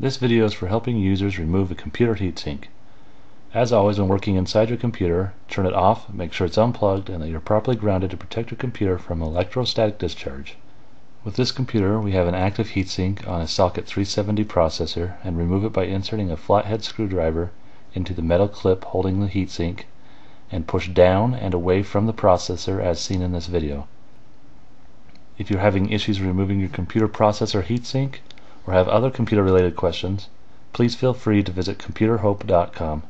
This video is for helping users remove a computer heatsink. As always, when working inside your computer, turn it off, make sure it's unplugged, and that you're properly grounded to protect your computer from electrostatic discharge. With this computer, we have an active heatsink on a socket 370 processor, and remove it by inserting a flathead screwdriver into the metal clip holding the heatsink, and push down and away from the processor as seen in this video. If you're having issues removing your computer processor heatsink, or have other computer related questions, please feel free to visit computerhope.com.